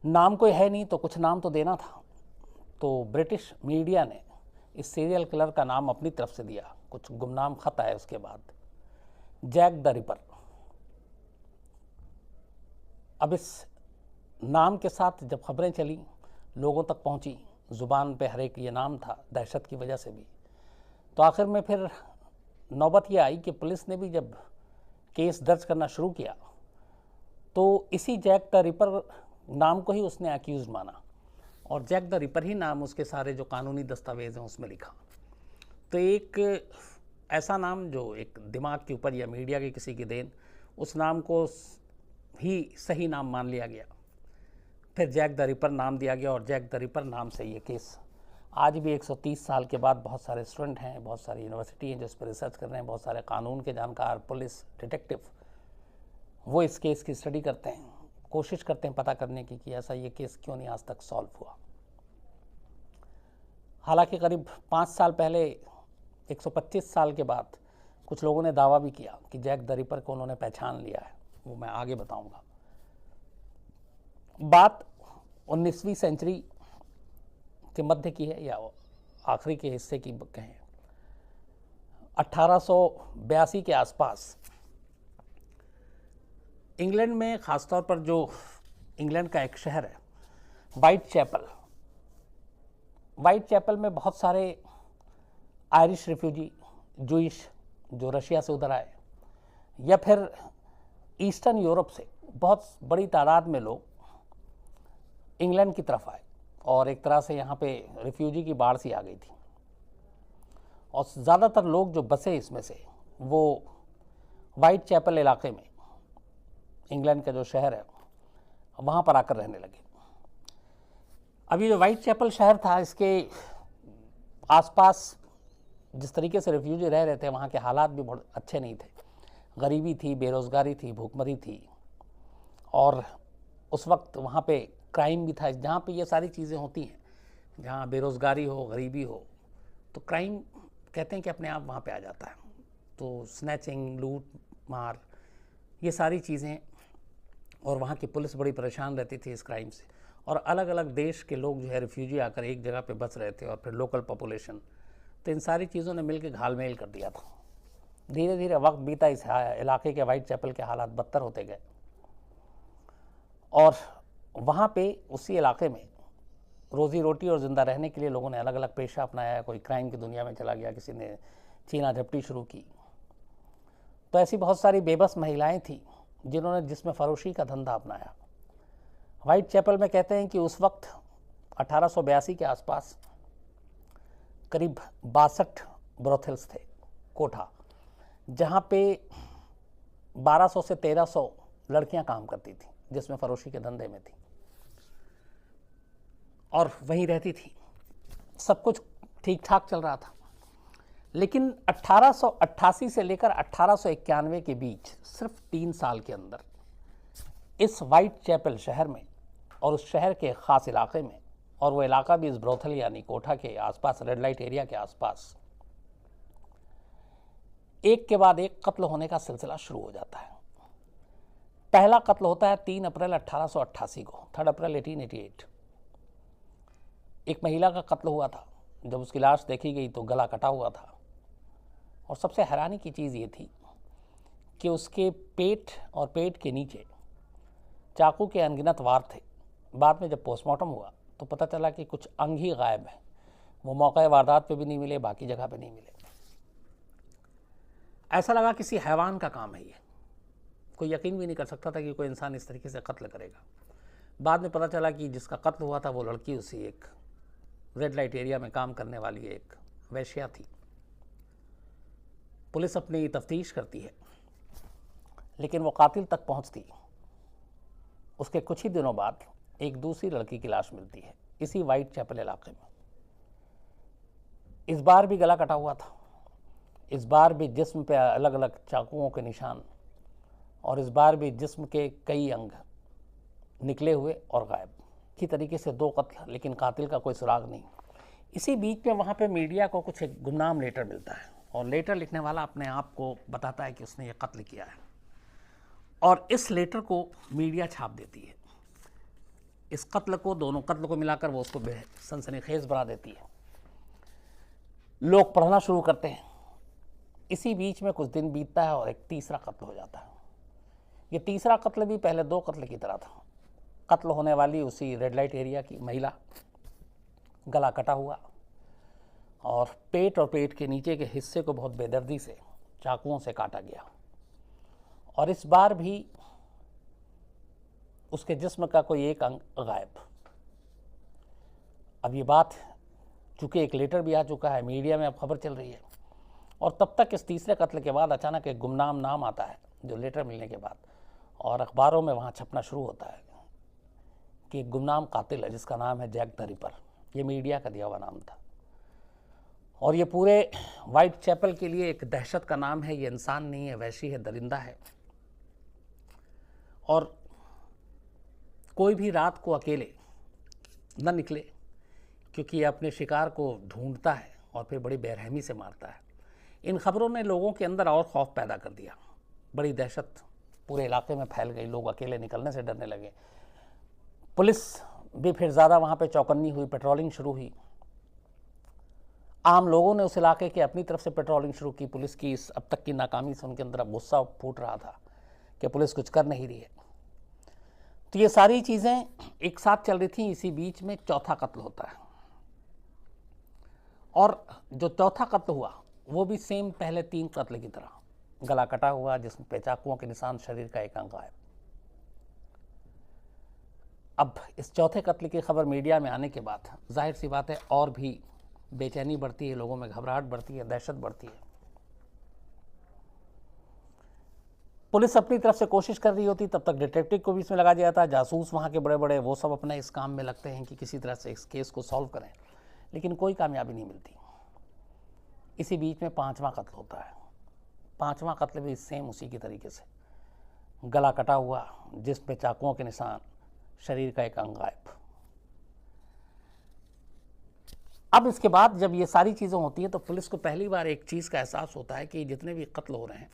नाम कोई है नहीं तो कुछ नाम तो देना था, तो ब्रिटिश मीडिया ने इस सीरियल किलर का नाम अपनी तरफ से दिया। कुछ गुमनाम खत आए उसके बाद, जैक द रिपर। अब इस नाम के साथ जब खबरें चली, लोगों तक पहुंची, ज़ुबान पे हर एक ये नाम था, दहशत की वजह से भी। तो आखिर में फिर नौबत ये आई कि पुलिस ने भी जब केस दर्ज करना शुरू किया तो इसी जैक द रिपर नाम को ही उसने एक्यूज़ माना, और जैक द रिपर ही नाम उसके सारे जो कानूनी दस्तावेज़ हैं उसमें लिखा। तो एक ऐसा नाम जो एक दिमाग के ऊपर या मीडिया की किसी की देन, उस नाम को ही सही नाम मान लिया गया। फिर जैक द रिपर नाम दिया गया, और जैक द रिपर नाम से ये केस आज भी 130 साल के बाद बहुत सारे स्टूडेंट हैं, बहुत सारी यूनिवर्सिटी हैं जो इस पर रिसर्च कर रहे हैं, बहुत सारे कानून के जानकार, पुलिस, डिटेक्टिव, वो इस केस की स्टडी करते हैं, कोशिश करते हैं पता करने की कि ऐसा ये केस क्यों नहीं आज तक सॉल्व हुआ। हालांकि करीब 5 साल पहले, 125 साल के बाद, कुछ लोगों ने दावा भी किया कि जैक द रिपर को उन्होंने पहचान लिया है। वो मैं आगे बताऊंगा। बात 19वीं सेंचुरी के मध्य की है या आखिरी के हिस्से की कहें। 1882 के आसपास इंग्लैंड में, ख़ासतौर पर जो इंग्लैंड का एक शहर है वाइट चैपल में बहुत सारे आयरिश रिफ्यूजी, जूइश, जो रशिया से उधर आए, या फिर ईस्टर्न यूरोप से बहुत बड़ी तादाद में लोग इंग्लैंड की तरफ आए, और एक तरह से यहाँ पे रिफ्यूजी की बाढ़ सी आ गई थी। और ज़्यादातर लोग जो बसे इसमें से, वो वाइट चैपल इलाके में, इंग्लैंड का जो शहर है, वहाँ पर आकर रहने लगे। अभी जो वाइट चैपल शहर था, इसके आसपास जिस तरीके से रिफ्यूजी रह रहे थे, वहाँ के हालात भी बहुत अच्छे नहीं थे। गरीबी थी, बेरोज़गारी थी, भूखमरी थी, और उस वक्त वहाँ पे क्राइम भी था। जहाँ पे ये सारी चीज़ें होती हैं, जहाँ बेरोज़गारी हो, गरीबी हो, तो क्राइम कहते हैं कि अपने आप वहाँ पे आ जाता है। तो स्नैचिंग, लूट मार, ये सारी चीज़ें, और वहाँ की पुलिस बड़ी परेशान रहती थी इस क्राइम से। और अलग अलग देश के लोग जो है रिफ्यूजी आकर एक जगह पे बस रहे थे, और फिर लोकल पॉपुलेशन, तो इन सारी चीज़ों ने मिलकर घालमेल कर दिया था। धीरे धीरे वक्त बीता, इस इलाके के वाइट चैपल के हालात बदतर होते गए, और वहाँ पे उसी इलाके में रोज़ी रोटी और ज़िंदा रहने के लिए लोगों ने अलग अलग पेशा अपनाया। कोई क्राइम की दुनिया में चला गया, किसी ने चीना झपटी शुरू की। तो ऐसी बहुत सारी बेबस महिलाएं थीं जिन्होंने जिस्म फरोशी का धंधा अपनाया। वाइट चैपल में कहते हैं कि उस वक्त 1882 के आसपास करीब 62 ब्रोथल्स थे, कोठा, जहाँ पे 1200 से 1300 लड़कियां काम करती थी, जिसमें फरोशी के धंधे में थी, और वहीं रहती थी। सब कुछ ठीक ठाक चल रहा था। लेकिन 1888 से लेकर 1891 के बीच, सिर्फ 3 साल के अंदर, इस वाइट चैपल शहर में और उस शहर के ख़ास इलाके में, और वो इलाका भी इस ब्रोथल यानी कोठा के आसपास, रेड लाइट एरिया के आसपास, एक के बाद एक कत्ल होने का सिलसिला शुरू हो जाता है। पहला कत्ल होता है 3 अप्रैल 1888 को, 3 अप्रैल 1888। एक महिला का कत्ल हुआ था। जब उसकी लाश देखी गई तो गला कटा हुआ था, और सबसे हैरानी की चीज़ ये थी कि उसके पेट और पेट के नीचे चाकू के अनगिनत वार थे। बाद में जब पोस्टमार्टम हुआ तो पता चला कि कुछ अंग ही गायब हैं। वो मौके वारदात पे भी नहीं मिले, बाकी जगह पे नहीं मिले। ऐसा लगा किसी हैवान का काम है ये। कोई यकीन भी नहीं कर सकता था कि कोई इंसान इस तरीके से कत्ल करेगा। बाद में पता चला कि जिसका कत्ल हुआ था वो लड़की उसी एक रेड लाइट एरिया में काम करने वाली एक वैश्या थी। पुलिस अपनी तफ्तीश करती है, लेकिन वो कातिल तक पहुंचती। उसके कुछ ही दिनों बाद एक दूसरी लड़की की लाश मिलती है इसी वाइट चैपल इलाके में। इस बार भी गला कटा हुआ था, इस बार भी जिस्म पे अलग अलग चाकुओं के निशान, और इस बार भी जिस्म के कई अंग निकले हुए और गायब। की तरीके से 2 कत्ल, लेकिन कातिल का कोई सुराग नहीं। इसी बीच में वहाँ पे मीडिया को कुछ एक गुमनाम लेटर मिलता है, और लेटर लिखने वाला अपने आप को बताता है कि उसने ये कत्ल किया है, और इस लेटर को मीडिया छाप देती है। इस कत्ल को, दोनों कत्ल को मिलाकर वो उसको सनसनीखेज बना देती है। लोग पढ़ना शुरू करते हैं। इसी बीच में कुछ दिन बीतता है और एक तीसरा कत्ल हो जाता है। ये तीसरा कत्ल भी पहले 2 कत्ल की तरह था। कत्ल होने वाली उसी रेड लाइट एरिया की महिला, गला कटा हुआ और पेट के नीचे के हिस्से को बहुत बेदर्दी से चाकुओं से काटा गया। और इस बार भी उसके जिस्म का कोई एक अंग गायब। अब ये बात, चूँकि एक लेटर भी आ चुका है, मीडिया में अब खबर चल रही है, और तब तक इस तीसरे कत्ल के बाद अचानक एक गुमनाम नाम आता है जो लेटर मिलने के बाद, और अखबारों में वहाँ छपना शुरू होता है कि एक गुमनाम कातिल है जिसका नाम है जैक द रिपर। ये मीडिया का दिया हुआ नाम था, और ये पूरे वाइट चैपल के लिए एक दहशत का नाम है। ये इंसान नहीं है, वहशी है, दरिंदा है, और कोई भी रात को अकेले न निकले, क्योंकि ये अपने शिकार को ढूंढता है और फिर बड़ी बेरहमी से मारता है। इन खबरों ने लोगों के अंदर और खौफ पैदा कर दिया। बड़ी दहशत पूरे इलाके में फैल गई, लोग अकेले निकलने से डरने लगे। पुलिस भी फिर ज़्यादा वहाँ पे चौकन्नी हुई, पेट्रोलिंग शुरू हुई। आम लोगों ने उस इलाके के अपनी तरफ से पेट्रोलिंग शुरू की। पुलिस की इस अब तक की नाकामी से उनके अंदर अब गुस्सा फूट रहा था कि पुलिस कुछ कर नहीं रही है। तो ये सारी चीज़ें एक साथ चल रही थी। इसी बीच में चौथा कत्ल होता है, और जो चौथा कत्ल हुआ वो भी सेम पहले 3 कत्ल की तरह, गला कटा हुआ, जिसमें पेचाकुओं के निशान, शरीर का एक अंग गायब। अब इस चौथे कत्ल की खबर मीडिया में आने के बाद जाहिर सी बात है और भी बेचैनी बढ़ती है, लोगों में घबराहट बढ़ती है, दहशत बढ़ती है। पुलिस अपनी तरफ से कोशिश कर रही होती, तब तक डिटेक्टिव को भी इसमें लगा दिया था, जासूस वहाँ के बड़े बड़े, वो सब अपने इस काम में लगते हैं कि किसी तरह से इस केस को सॉल्व करें, लेकिन कोई कामयाबी नहीं मिलती। इसी बीच में 5वां कत्ल होता है। 5वां कत्ल भी सेम उसी की तरीके से, गला कटा हुआ, जिस पे चाकुओं के निशान, शरीर का एक अंग गायब। अब इसके बाद जब ये सारी चीज़ें होती हैं तो पुलिस को पहली बार एक चीज़ का एहसास होता है कि जितने भी कत्ल हो रहे हैं,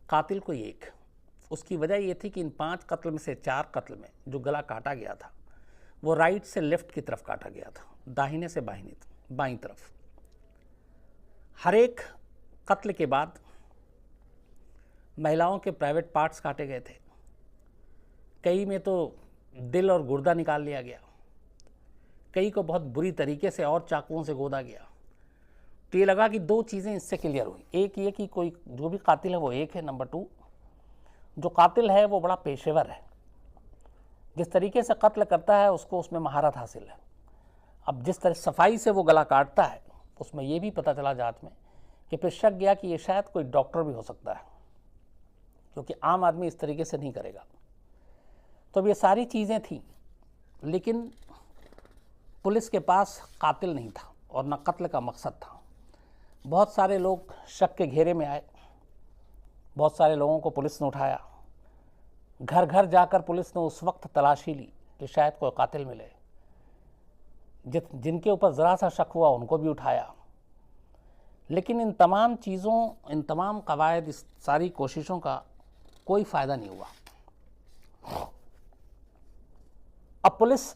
कातिल कोई एक। उसकी वजह ये थी कि इन 5 कत्ल में से 4 कत्ल में जो गला काटा गया था वो राइट से लेफ्ट की तरफ काटा गया था, दाहिने से बाईं तरफ। हर एक कत्ल के बाद महिलाओं के प्राइवेट पार्ट्स काटे गए थे। कई में तो दिल और गुर्दा निकाल लिया गया, कई को बहुत बुरी तरीके से और चाकुओं से गोदा गया। तो ये लगा कि 2 चीज़ें इससे क्लियर हुई। एक ये कि कोई जो भी कातिल है वो एक है, नंबर 2 जो कातिल है वो बड़ा पेशेवर है, जिस तरीके से कत्ल करता है उसको उसमें महारत हासिल है। अब जिस तरह सफाई से वो गला काटता है उसमें ये भी पता चला जांच में कि फिर शक गया कि ये शायद कोई डॉक्टर भी हो सकता है, क्योंकि आम आदमी इस तरीके से नहीं करेगा। तो अब ये सारी चीज़ें थी, लेकिन पुलिस के पास कातिल नहीं था और न कत्ल का मकसद था। बहुत सारे लोग शक के घेरे में आए, बहुत सारे लोगों को पुलिस ने उठाया। घर घर जाकर पुलिस ने उस वक्त तलाशी ली कि शायद कोई कातिल मिले। जिनके ऊपर ज़रा सा शक हुआ उनको भी उठाया। लेकिन इन तमाम चीज़ों, इन तमाम कवायद, इस सारी कोशिशों का कोई फ़ायदा नहीं हुआ। अब पुलिस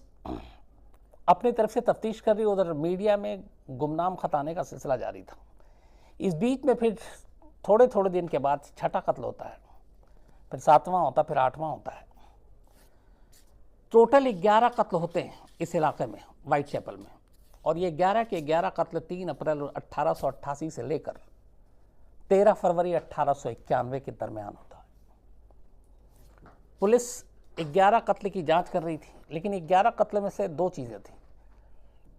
अपनी तरफ से तफ्तीश कर रही, उधर मीडिया में गुमनाम खत आने का सिलसिला जारी था। इस बीच में फिर थोड़े थोड़े दिन के बाद 6ठा कत्ल होता है, फिर 7वां होता है, फिर 8वां होता है। टोटल 11 कत्ल होते हैं इस इलाके में, वाइट चैपल में, और ये 11 के 11 कत्ल 3 अप्रैल 1888 से लेकर 13 फरवरी 1891 के दरमियान होता है। पुलिस 11 कत्ल की जांच कर रही थी, लेकिन 11 कत्ल में से 2 चीज़ें थी।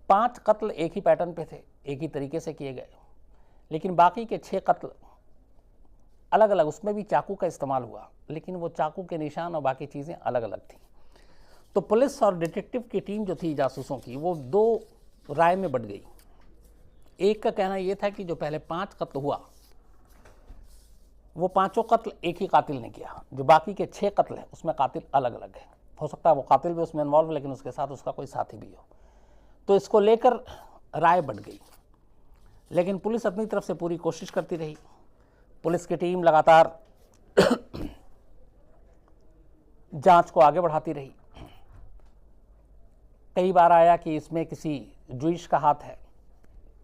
5 कत्ल एक ही पैटर्न पे थे, एक ही तरीके से किए गए, लेकिन बाकी के 6 कत्ल अलग अलग, उसमें भी चाकू का इस्तेमाल हुआ, लेकिन वो चाकू के निशान और बाकी चीज़ें अलग अलग थी। तो पुलिस और डिटेक्टिव की टीम जो थी जासूसों की, वो 2 राय में बट गई। एक का कहना यह था कि जो पहले 5 कत्ल हुआ वो 5 कत्ल एक ही कातिल ने किया, जो बाकी के 6 कत्ल हैं उसमें कातिल अलग अलग है। हो सकता है वो कातिल भी उसमें इन्वॉल्व, लेकिन उसके साथ उसका कोई साथी भी हो। तो इसको लेकर राय बढ़ गई, लेकिन पुलिस अपनी तरफ से पूरी कोशिश करती रही। पुलिस की टीम लगातार जांच को आगे बढ़ाती रही। कई बार आया कि इसमें किसी जूइश का हाथ है,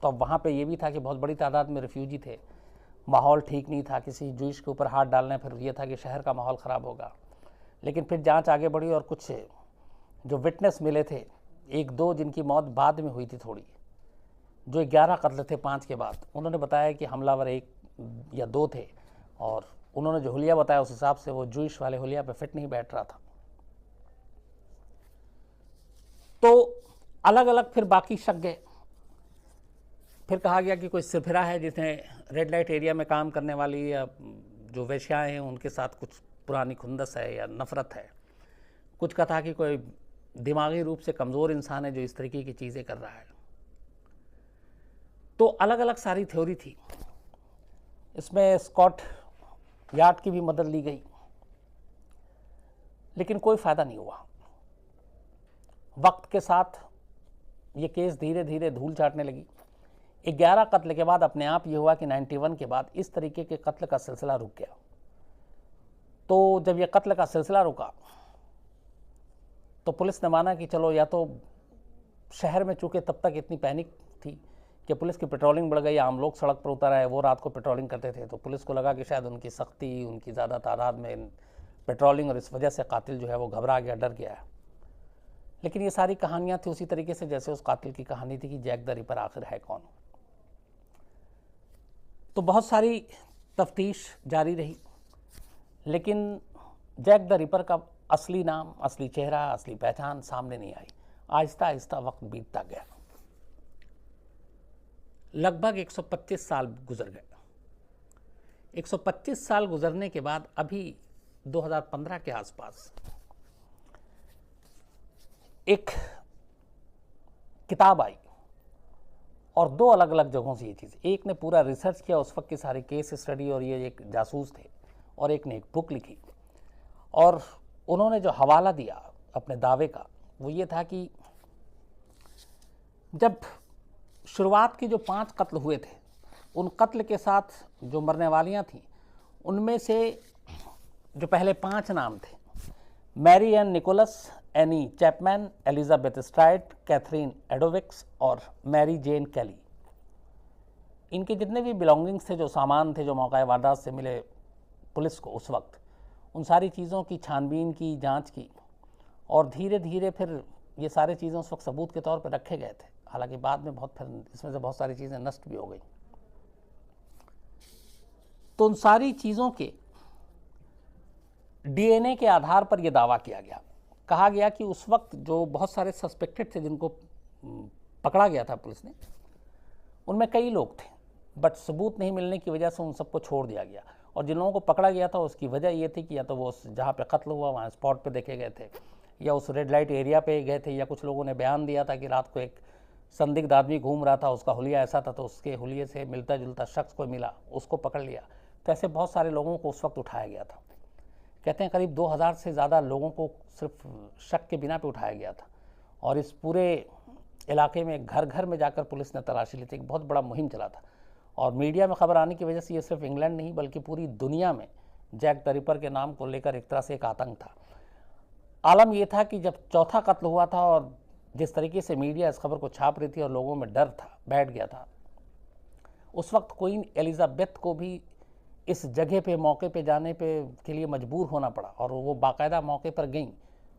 तो अब वहाँ पे ये भी था कि बहुत बड़ी तादाद में रिफ्यूजी थे, माहौल ठीक नहीं था, किसी जूइश के ऊपर हाथ डालने फिर ये था कि शहर का माहौल ख़राब होगा। लेकिन फिर जांच आगे बढ़ी और कुछ जो विटनेस मिले थे, एक दो जिनकी मौत बाद में हुई थी थोड़ी, जो 11 कत्ल थे 5 के बाद, उन्होंने बताया कि हमलावर 1 या 2 थे और उन्होंने जो हुलिया बताया उस हिसाब से वो जूइश वाले हुलिया पे फिट नहीं बैठ रहा था। तो अलग अलग फिर बाकी शक गए। फिर कहा गया कि कोई सिरफिरा है जिसने रेड लाइट एरिया में काम करने वाली या जो वेश्याएं हैं उनके साथ कुछ पुरानी खुंदस है या नफरत है। कुछ का था कि कोई दिमागी रूप से कमज़ोर इंसान है जो इस तरीके की चीज़ें कर रहा है। तो अलग अलग सारी थ्योरी थी। इसमें स्कॉट यार्ड की भी मदद ली गई, लेकिन कोई फ़ायदा नहीं हुआ। वक्त के साथ ये केस धीरे धीरे धूल चाटने लगी। 11 कत्ल के बाद अपने आप ये हुआ कि 91 के बाद इस तरीके के कत्ल का सिलसिला रुक गया। तो जब ये कत्ल का सिलसिला रुका तो पुलिस ने माना कि चलो, या तो शहर में चूँकि तब तक इतनी पैनिक थी कि पुलिस की पेट्रोलिंग बढ़ गई, आम लोग सड़क पर उतर आए, वो रात को पेट्रोलिंग करते थे, तो पुलिस को लगा कि शायद उनकी सख्ती, उनकी ज़्यादा तादाद में पेट्रोलिंग और इस वजह से कातिल जो है वो घबरा गया, डर गया। लेकिन ये सारी कहानियाँ थी उसी तरीके से जैसे उस कातिल की कहानी थी कि जैक द रिपर आखिर है कौन। तो बहुत सारी तफ्तीश जारी रही, लेकिन जैक द रिपर का असली नाम, असली चेहरा, असली पहचान सामने नहीं आई। आहिस्ता आहिस्ता वक्त बीतता गया। लगभग 125 साल गुजर गए। 125 साल गुजरने के बाद अभी 2015 के आसपास एक किताब आई और 2 अलग अलग जगहों से ये चीज़, एक ने पूरा रिसर्च किया उस वक्त की सारी केस स्टडी और ये एक जासूस थे, और एक ने एक बुक लिखी और उन्होंने जो हवाला दिया अपने दावे का वो ये था कि जब शुरुआत की जो 5 कत्ल हुए थे, उन कत्ल के साथ जो मरने वालियां थीं उनमें से जो पहले 5 नाम थे, Mary Ann Nichols, Annie Chapman, Elizabeth Stride, Catherine Eddowes और मैरी जेन कैली, इनके जितने भी बिलोंगिंग्स थे, जो सामान थे जो मौका वारदात से मिले पुलिस को उस वक्त, उन सारी चीज़ों की छानबीन की, जांच की और धीरे धीरे फिर ये सारी चीज़ें उस वक्त सबूत के तौर पर रखे गए थे। हालांकि बाद में बहुत फिर इसमें से बहुत सारी चीज़ें नष्ट भी हो गई। तो उन सारी चीज़ों के डीएनए के आधार पर यह दावा किया गया। कहा गया कि उस वक्त जो बहुत सारे सस्पेक्टेड थे जिनको पकड़ा गया था पुलिस ने, उनमें कई लोग थे, बट सबूत नहीं मिलने की वजह से उन सबको छोड़ दिया गया। और जिन लोगों को पकड़ा गया था उसकी वजह ये थी कि या तो वो जहाँ पे कत्ल हुआ वहाँ स्पॉट पे देखे गए थे, या उस रेड लाइट एरिया पे गए थे, या कुछ लोगों ने बयान दिया था कि रात को एक संदिग्ध आदमी घूम रहा था, उसका हुलिया ऐसा था, तो उसके हुलिये से मिलता जुलता शख्स को मिला, उसको पकड़ लिया। तो ऐसे बहुत सारे लोगों को उस वक्त उठाया गया था। कहते हैं करीब 2000 से ज़्यादा लोगों को सिर्फ शक के बिना पे उठाया गया था। और इस पूरे इलाके में घर घर में जाकर पुलिस ने तलाशी ली थी, एक बहुत बड़ा मुहिम चला था। और मीडिया में खबर आने की वजह से ये सिर्फ इंग्लैंड नहीं बल्कि पूरी दुनिया में जैक द रिपर के नाम को लेकर एक तरह से एक आतंक था। आलम ये था कि जब चौथा कत्ल हुआ था और जिस तरीके से मीडिया इस खबर को छाप रही थी और लोगों में डर था, बैठ गया था, उस वक्त क्वीन एलिजाबेथ को भी इस जगह पे मौके पे जाने पे के लिए मजबूर होना पड़ा। और वो बाकायदा मौके पर गईं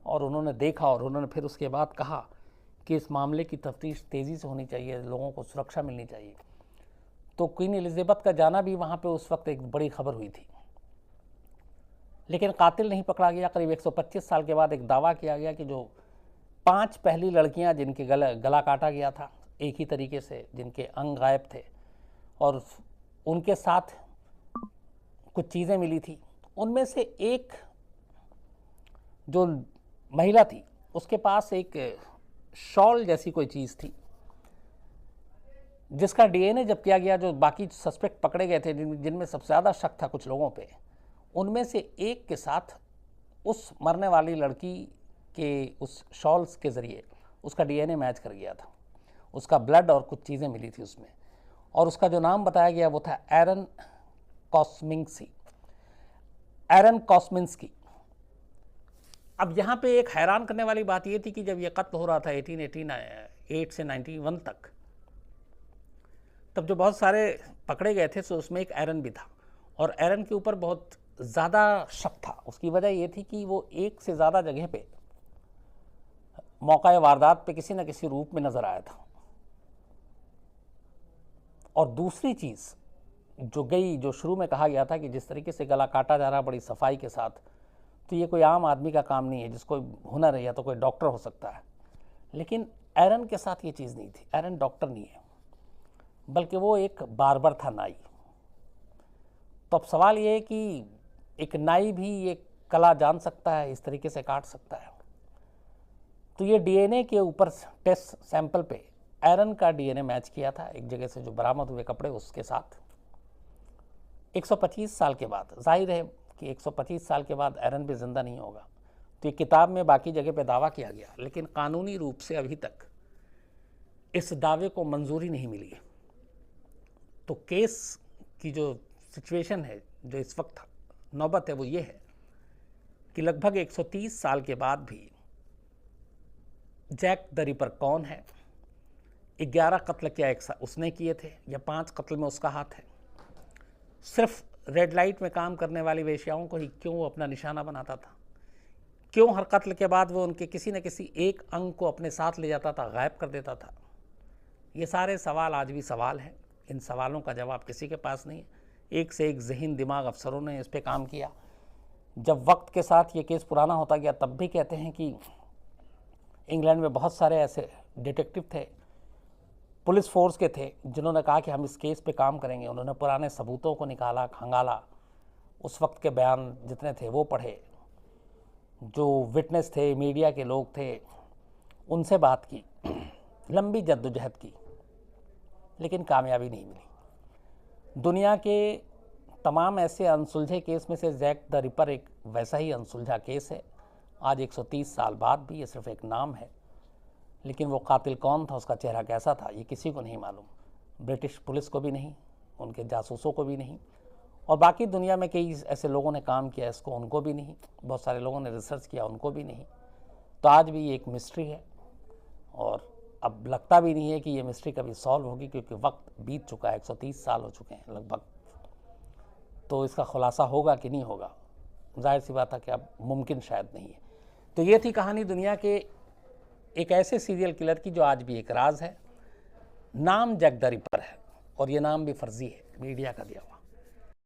और उन्होंने देखा और उन्होंने फिर उसके बाद कहा कि इस मामले की तफ्तीश तेज़ी से होनी चाहिए, लोगों को सुरक्षा मिलनी चाहिए। तो क्वीन एलिजाबेथ का जाना भी वहाँ पे उस वक्त एक बड़ी खबर हुई थी। लेकिन कातिल नहीं पकड़ा गया। करीब 125 साल के बाद एक दावा किया गया कि जो 5 पहली लड़कियां जिनके गला काटा गया था एक ही तरीके से, जिनके अंग गायब थे और उनके साथ कुछ चीज़ें मिली थी, उनमें से एक जो महिला थी उसके पास एक शॉल जैसी कोई चीज़ थी, जिसका डीएनए जब किया गया, जो बाकी सस्पेक्ट पकड़े गए थे जिनमें सबसे ज़्यादा शक था कुछ लोगों पे, उनमें से एक के साथ उस मरने वाली लड़की के उस शॉल्स के ज़रिए उसका डीएनए मैच कर गया था। उसका ब्लड और कुछ चीज़ें मिली थी उसमें, और उसका जो नाम बताया गया वो था एरन कॉस्मिंस्की। एरन कॉस्मिंस्की अब यहाँ पे एक हैरान करने वाली बात ये थी कि जब ये कत्ल हो रहा था 1888 से 91 तक, तब जो बहुत सारे पकड़े गए थे तो उसमें एक एरन भी था, और एरन के ऊपर बहुत ज़्यादा शक था। उसकी वजह ये थी कि वो एक से ज़्यादा जगह पे मौका वारदात पे किसी न किसी रूप में नज़र आया था। और दूसरी चीज़ जो शुरू में कहा गया था कि जिस तरीके से गला काटा जा रहा बड़ी सफाई के साथ, तो ये कोई आम आदमी का काम नहीं है, जिसको हुनर है या तो कोई डॉक्टर हो सकता है। लेकिन एरन के साथ ये चीज़ नहीं थी। एरन डॉक्टर नहीं है, बल्कि वो एक बार्बर था, नाई। तो अब सवाल ये है कि एक नाई भी ये कला जान सकता है, इस तरीके से काट सकता है। तो ये डीएनए के ऊपर टेस्ट सैंपल पे एरन का डीएनए मैच किया था एक जगह से जो बरामद हुए कपड़े उसके साथ। 125 साल के बाद, जाहिर है कि 125 साल के बाद एरन भी जिंदा नहीं होगा, तो ये किताब में बाकी जगह पे दावा किया गया, लेकिन कानूनी रूप से अभी तक इस दावे को मंजूरी नहीं मिली है। तो केस की जो सिचुएशन है, जो इस वक्त नौबत है, वो ये है कि लगभग 130 साल के बाद भी जैक द रिपर कौन है, 11 कत्ल क्या उसने किए थे या 5 कत्ल में उसका हाथ है, सिर्फ रेड लाइट में काम करने वाली वेश्याओं को ही क्यों वो अपना निशाना बनाता था, क्यों हर कत्ल के बाद वो उनके किसी न किसी एक अंग को अपने साथ ले जाता था, गायब कर देता था। ये सारे सवाल आज भी सवाल हैं। इन सवालों का जवाब किसी के पास नहीं है। एक से एक ज़हीन दिमाग अफसरों ने इस पर काम किया। जब वक्त के साथ ये केस पुराना होता गया, तब भी कहते हैं कि इंग्लैंड में बहुत सारे ऐसे डिटेक्टिव थे, पुलिस फोर्स के थे, जिन्होंने कहा कि हम इस केस पे काम करेंगे। उन्होंने पुराने सबूतों को निकाला, खंगाला, उस वक्त के बयान जितने थे वो पढ़े, जो विटनेस थे, मीडिया के लोग थे, उनसे बात की, लंबी जद्दोजहद की, लेकिन कामयाबी नहीं मिली। दुनिया के तमाम ऐसे अनसुलझे केस में से जैक द रिपर एक वैसा ही अनसुलझा केस है। आज 130 साल बाद भी ये सिर्फ एक नाम है, लेकिन वो कातिल कौन था, उसका चेहरा कैसा था, ये किसी को नहीं मालूम। ब्रिटिश पुलिस को भी नहीं, उनके जासूसों को भी नहीं, और बाकी दुनिया में कई ऐसे लोगों ने काम किया इसको, उनको भी नहीं। बहुत सारे लोगों ने रिसर्च किया, उनको भी नहीं। तो आज भी ये एक मिस्ट्री है, और अब लगता भी नहीं है कि ये मिस्ट्री कभी सॉल्व होगी, क्योंकि वक्त बीत चुका है, 130 साल हो चुके हैं लगभग। तो इसका खुलासा होगा कि नहीं होगा, जाहिर सी बात है कि अब मुमकिन शायद नहीं है। तो ये थी कहानी दुनिया के एक ऐसे सीरियल किलर की जो आज भी एक राज है। नाम जैक द रिपर है, और ये नाम भी फर्जी है, मीडिया का दिया हुआ।